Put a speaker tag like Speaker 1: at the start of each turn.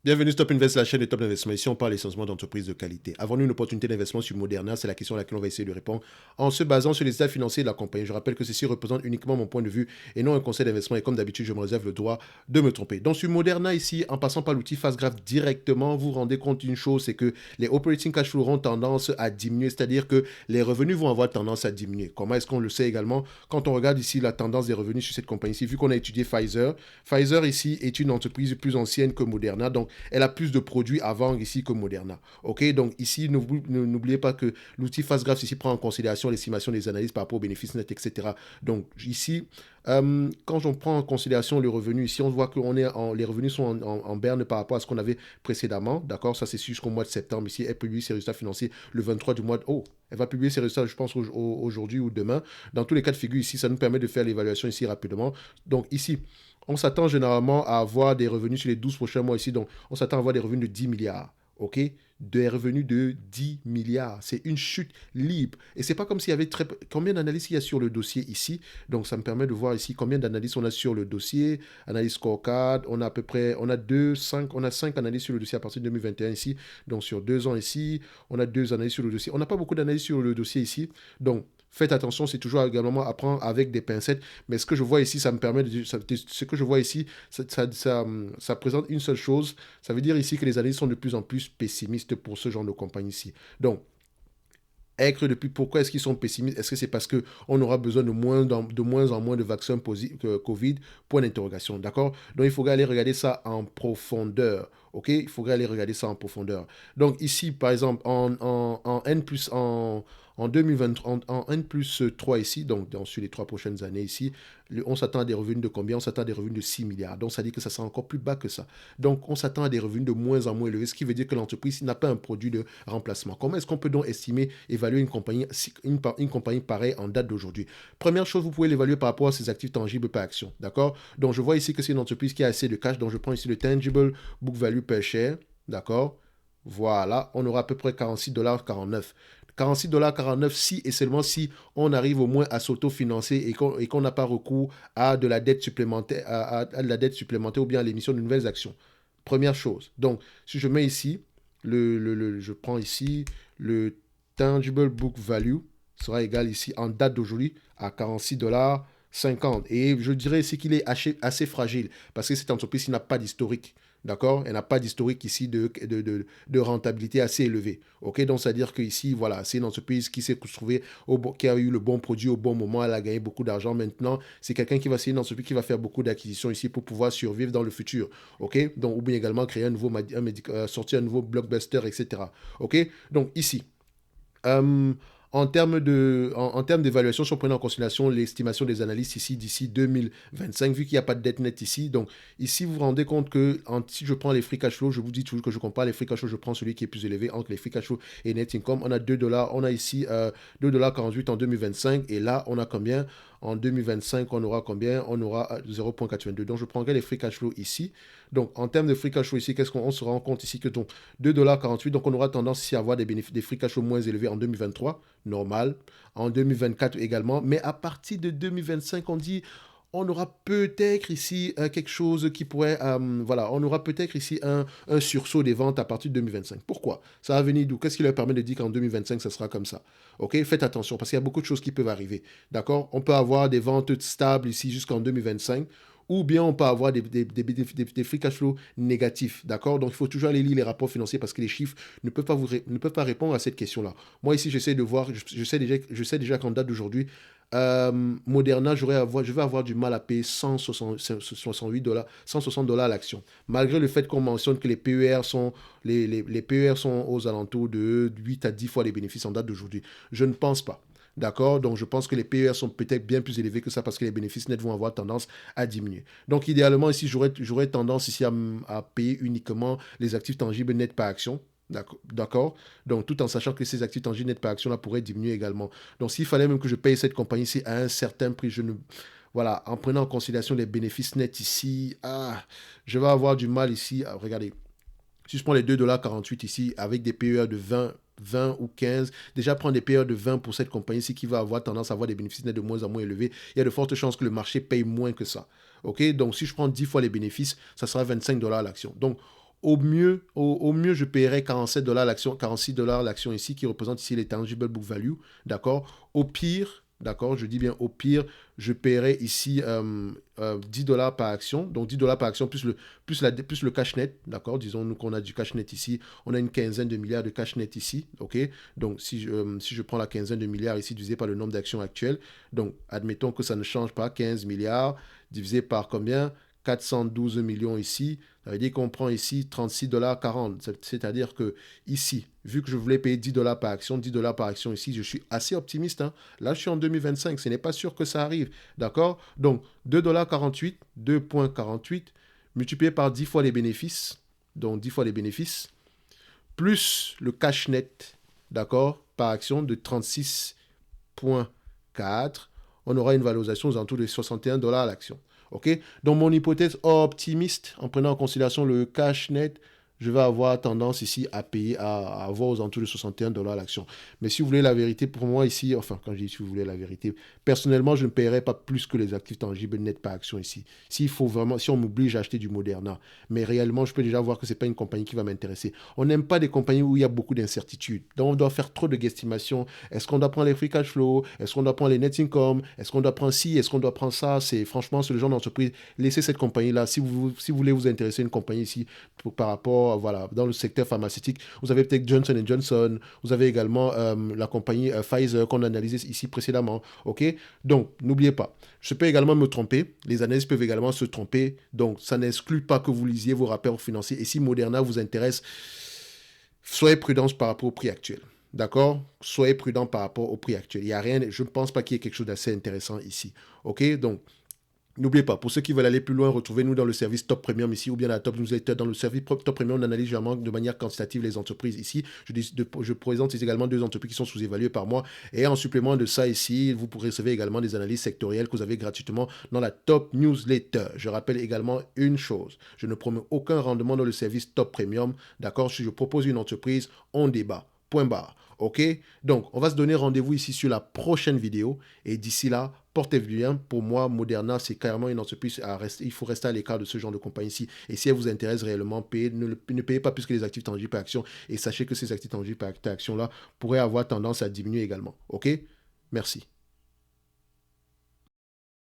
Speaker 1: Bienvenue Stop Invest, la chaîne de Top Investissement. Ici, on parle essentiellement d'entreprises de qualité. Avons-nous une opportunité d'investissement sur Moderna? C'est la question à laquelle on va essayer de répondre en se basant sur les états financiers de la compagnie. Je rappelle que ceci représente uniquement mon point de vue et non un conseil d'investissement. Et comme d'habitude, je me réserve le droit de me tromper. Donc, sur Moderna, ici, en passant par l'outil FastGraph directement, vous vous rendez compte d'une chose, c'est que les operating cash flow auront tendance à diminuer, c'est-à-dire que les revenus vont avoir tendance à diminuer. Comment est-ce qu'on le sait également? Quand on regarde ici la tendance des revenus sur cette compagnie-ci, vu qu'on a étudié Pfizer, Pfizer ici est une entreprise plus ancienne que Moderna, donc elle a plus de produits à vendre ici que Moderna. Ok, donc ici, n'oubliez pas que l'outil FastGraph ici prend en considération l'estimation des analyses par rapport aux bénéfices nets, etc. Donc ici, quand on prend en considération le revenu, ici, on voit que les revenus sont en berne par rapport à ce qu'on avait précédemment. D'accord, ça c'est jusqu'au mois de septembre. Ici, elle publie ses résultats financiers le 23 du mois de... Oh, elle va publier ses résultats, je pense, aujourd'hui ou demain. Dans tous les cas de figure, ici, ça nous permet de faire l'évaluation ici rapidement. Donc ici, on s'attend généralement à avoir des revenus sur les 12 prochains mois ici. Donc, on s'attend à avoir des revenus de 10 milliards. OK? Des revenus de 10 milliards. C'est une chute libre. Et c'est pas comme s'il y avait combien d'analyses il y a sur le dossier ici. Donc, ça me permet de voir ici combien d'analyses on a sur le dossier. Analyse scorecard. On a à peu près, on a 5 analyses sur le dossier à partir de 2021 ici. Donc, sur 2 ans ici, on a 2 analyses sur le dossier. On n'a pas beaucoup d'analyses sur le dossier ici. Donc, faites attention, c'est toujours également à prendre avec des pincettes. Mais ce que je vois ici, ça me permet ce que je vois ici, ça présente une seule chose. Ça veut dire ici que les analystes sont de plus en plus pessimistes pour ce genre de compagnie ici. Donc, être depuis pourquoi est-ce qu'ils sont pessimistes? Est-ce que c'est parce qu'on aura besoin de moins en moins de vaccins Covid? Point d'interrogation, d'accord? Donc il faudrait aller regarder ça en profondeur, ok? Il faudrait aller regarder ça en profondeur. Donc ici, par exemple, en N plus en 2023, en N plus 3 ici, donc sur les 3 prochaines années ici, on s'attend à des revenus de combien? On s'attend à des revenus de 6 milliards. Donc ça dit que ça sera encore plus bas que ça. Donc on s'attend à des revenus de moins en moins élevés, ce qui veut dire que l'entreprise n'a pas un produit de remplacement. Comment est-ce qu'on peut donc estimer, évaluer une compagnie pareille en date d'aujourd'hui? Première chose, vous pouvez l'évaluer par rapport à ses actifs tangibles par action. D'accord? Donc je vois ici que c'est une entreprise qui a assez de cash. Donc je prends ici le tangible book value per share. D'accord? Voilà, on aura à peu près 46,49 $. 46,49 $ si et seulement si on arrive au moins à s'autofinancer et qu'on n'a pas recours à de la dette supplémentaire, à de la dette supplémentaire ou bien à l'émission de nouvelles actions. Première chose. Donc, si je mets ici, je prends ici le tangible book value sera égal ici en date d'aujourd'hui à 46,50 $. Et je dirais ici qu'il est assez fragile parce que cette entreprise n'a pas d'historique. D'accord? Elle n'a pas d'historique ici de rentabilité assez élevée. OK? Donc, c'est-à-dire qu'ici, voilà, c'est une entreprise qui s'est trouvée, qui a eu le bon produit au bon moment. Elle a gagné beaucoup d'argent. Maintenant, c'est quelqu'un qui va, c'est une entreprise qui va faire beaucoup d'acquisitions ici pour pouvoir survivre dans le futur. OK? Donc, ou bien également créer sortir un nouveau blockbuster, etc. OK? Donc, ici, euh, en termes d'évaluation, si on prend en considération l'estimation des analystes ici d'ici 2025, vu qu'il n'y a pas de dette nette ici, donc ici vous vous rendez compte que si je prends les free cash flow, je vous dis toujours que je compare les free cash flow, je prends celui qui est plus élevé entre les free cash flow et net income. On a 2 dollars, on a ici 2,48 $ en 2025 et là on a combien? En 2025, on aura combien? On aura 0,82. Donc je prendrai les free cash flow ici. Donc en termes de free cash flow ici, qu'est-ce qu'on se rend compte ici que donc 2,48 $, donc on aura tendance ici à avoir des free cash flow moins élevés en 2023, normal, en 2024 également, mais à partir de 2025, on dit on aura peut-être ici quelque chose qui pourrait, voilà, on aura peut-être ici un sursaut des ventes à partir de 2025. Pourquoi? Ça va venir d'où? Qu'est-ce qui leur permet de dire qu'en 2025, ça sera comme ça? Ok, faites attention parce qu'il y a beaucoup de choses qui peuvent arriver. D'accord? On peut avoir des ventes stables ici jusqu'en 2025 ou bien on peut avoir des free cash flow négatifs, d'accord? Donc il faut toujours aller lire les rapports financiers parce que les chiffres ne peuvent pas répondre à cette question-là. Moi ici, j'essaie de voir, je sais déjà qu'en date d'aujourd'hui, Moderna, je vais avoir du mal à payer 168 dollars, 160 $ à l'action. Malgré le fait qu'on mentionne que les PER sont aux alentours de 8 à 10 fois les bénéfices en date d'aujourd'hui. Je ne pense pas. D'accord? Donc, je pense que les PER sont peut-être bien plus élevés que ça parce que les bénéfices nets vont avoir tendance à diminuer. Donc, idéalement, ici, j'aurais tendance ici à payer uniquement les actifs tangibles nets par action. D'accord? Donc, tout en sachant que ces actifs tangibles nets par action là pourraient diminuer également. Donc, s'il fallait même que je paye cette compagnie-ci à un certain prix, je ne. Voilà, en prenant en considération les bénéfices nets ici, je vais avoir du mal ici. Regardez, si je prends les 2,48 $ ici, avec des PER de 20 ou 15, déjà prendre des PER de 20 pour cette compagnie-ci qui va avoir tendance à avoir des bénéfices nets de moins en moins élevés, il y a de fortes chances que le marché paye moins que ça. OK? Donc, si je prends 10 fois les bénéfices, ça sera 25 $ à l'action. Donc, Au mieux, je paierai 47 dollars l'action, 46 dollars l'action ici, qui représente ici les tangible book value, d'accord. Au pire, d'accord, je dis bien au pire, je paierai ici 10 dollars par action, donc 10 dollars par action plus le cash net, d'accord. Disons nous qu'on a du cash net ici, on a une quinzaine de milliards de cash net ici, ok. Donc si je prends la quinzaine de milliards ici divisé par le nombre d'actions actuelles, donc admettons que ça ne change pas, 15 milliards divisé par combien, 412 millions ici, ça veut dire qu'on prend ici 36 dollars 40. C'est-à-dire que ici, vu que je voulais payer 10 dollars par action, 10 dollars par action ici, je suis assez optimiste, hein. Là, je suis en 2025, ce n'est pas sûr que ça arrive. D'accord. Donc, 2,48 2,48 multiplié par 10 fois les bénéfices, donc 10 fois les bénéfices, plus le cash net, d'accord, par action de 36,4, on aura une valorisation aux alentours de 61 dollars l'action. Ok. Donc, mon hypothèse optimiste, en prenant en considération le cash net, je vais avoir tendance ici à payer, à avoir aux alentours de 61 dollars l'action. Mais si vous voulez la vérité, pour moi ici, enfin, quand je dis si vous voulez la vérité, personnellement, je ne paierai pas plus que les actifs tangibles net par action ici. S'il faut vraiment, si on m'oblige à acheter du Moderna, mais réellement, je peux déjà voir que ce n'est pas une compagnie qui va m'intéresser. On n'aime pas des compagnies où il y a beaucoup d'incertitudes. Donc, on doit faire trop de guesstimations. Est-ce qu'on doit prendre les free cash flow? Est-ce qu'on doit prendre les net income? Est-ce qu'on doit prendre ci? Est-ce qu'on doit prendre ça? Franchement, c'est le genre d'entreprise. Laissez cette compagnie-là. Si vous voulez vous intéresser à une compagnie ici par rapport, voilà, dans le secteur pharmaceutique, vous avez peut-être Johnson Johnson, vous avez également la compagnie Pfizer qu'on a analysé ici précédemment. Ok. Donc, n'oubliez pas. Je peux également me tromper. Les analystes peuvent également se tromper. Donc, ça n'exclut pas que vous lisiez vos rapports financiers. Et si Moderna vous intéresse, soyez prudents par rapport au prix actuel. D'accord. Soyez prudents par rapport au prix actuel. Il y a rien, je ne pense pas qu'il y ait quelque chose d'assez intéressant ici. Ok. Donc, n'oubliez pas, pour ceux qui veulent aller plus loin, retrouvez-nous dans le service Top Premium ici ou bien la Top Newsletter. Dans le service Top Premium, on analyse vraiment de manière quantitative les entreprises ici. Je présente également 2 entreprises qui sont sous-évaluées par mois. Et en supplément de ça ici, vous pourrez recevoir également des analyses sectorielles que vous avez gratuitement dans la Top Newsletter. Je rappelle également une chose, je ne promets aucun rendement dans le service Top Premium. D'accord. Si je propose une entreprise, on débat. Point barre. Ok. Donc, on va se donner rendez-vous ici sur la prochaine vidéo. Et d'ici là, portez-vous bien. Pour moi, Moderna, c'est carrément une entreprise à rester. Il faut rester à l'écart de ce genre de compagnie ici. Et si elle vous intéresse réellement, ne payez pas plus que les actifs tangibles par action. Et sachez que ces actifs tangibles par action-là pourraient avoir tendance à diminuer également. Ok. Merci.